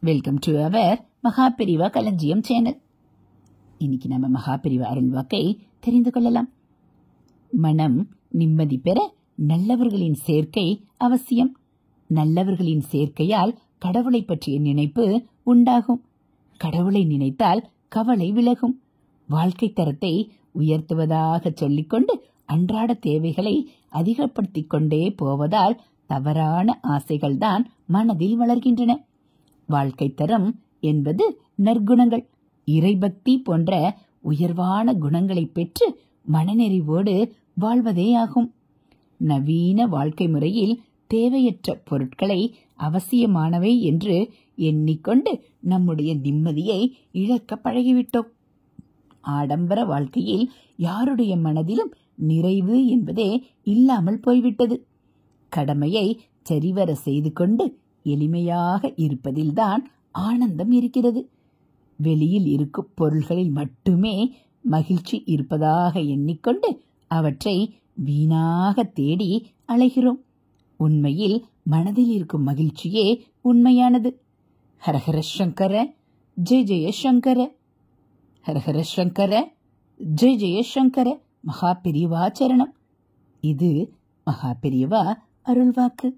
Welcome to our Maha Periyava களஞ்சியம் channel. இன்னைக்கு நம்ம மகாபெரிவா அருள்வாக்கை தெரிந்து கொள்ளலாம். மனம் நிம்மதி பெற நல்லவர்களின் சேர்க்கை அவசியம். நல்லவர்களின் சேர்க்கையால் கடவுளை பற்றிய நினைப்பு உண்டாகும். கடவுளை நினைத்தால் கவலை விலகும். வாழ்க்கை தரத்தை உயர்த்துவதாக சொல்லிக்கொண்டு அன்றாட தேவைகளை அதிகப்படுத்திக் கொண்டே போவதால் தவறான ஆசைகள்தான் மனதில் வளர்கின்றன. வாழ்க்கை தரம் என்பது நற்குணங்கள், இறைபக்தி போன்ற உயர்வான குணங்களை பெற்று மனநெறிவோடு வாழ்வதே ஆகும். நவீன வாழ்க்கை முறையில் தேவையற்ற பொருட்களை அவசியமானவை என்று எண்ணிக்கொண்டு நம்முடைய நிம்மதியை இழக்க பழகிவிட்டோம். ஆடம்பர வாழ்க்கையில் யாருடைய மனதிலும் நிறைவு என்பதே இல்லாமல் போய்விட்டது. கடமையை சரிவர செய்து கொண்டு எளிமையாக இருப்பதில்தான் ஆனந்தம் இருக்கிறது. வெளியில் இருக்கும் பொருள்களில் மட்டுமே மகிழ்ச்சி இருப்பதாக எண்ணிக்கொண்டு அவற்றை வீணாக தேடி அலைகிறோம். உண்மையில் மனதில் இருக்கும் மகிழ்ச்சியே உண்மையானது. ஹரஹர சங்கர ஜெய ஜெய சங்கர, ஹரஹர சங்கர ஜெய ஜெய சங்கர. மகாபெரிவா சரணம். இது மகாபெரிவா அருள்வாக்கு.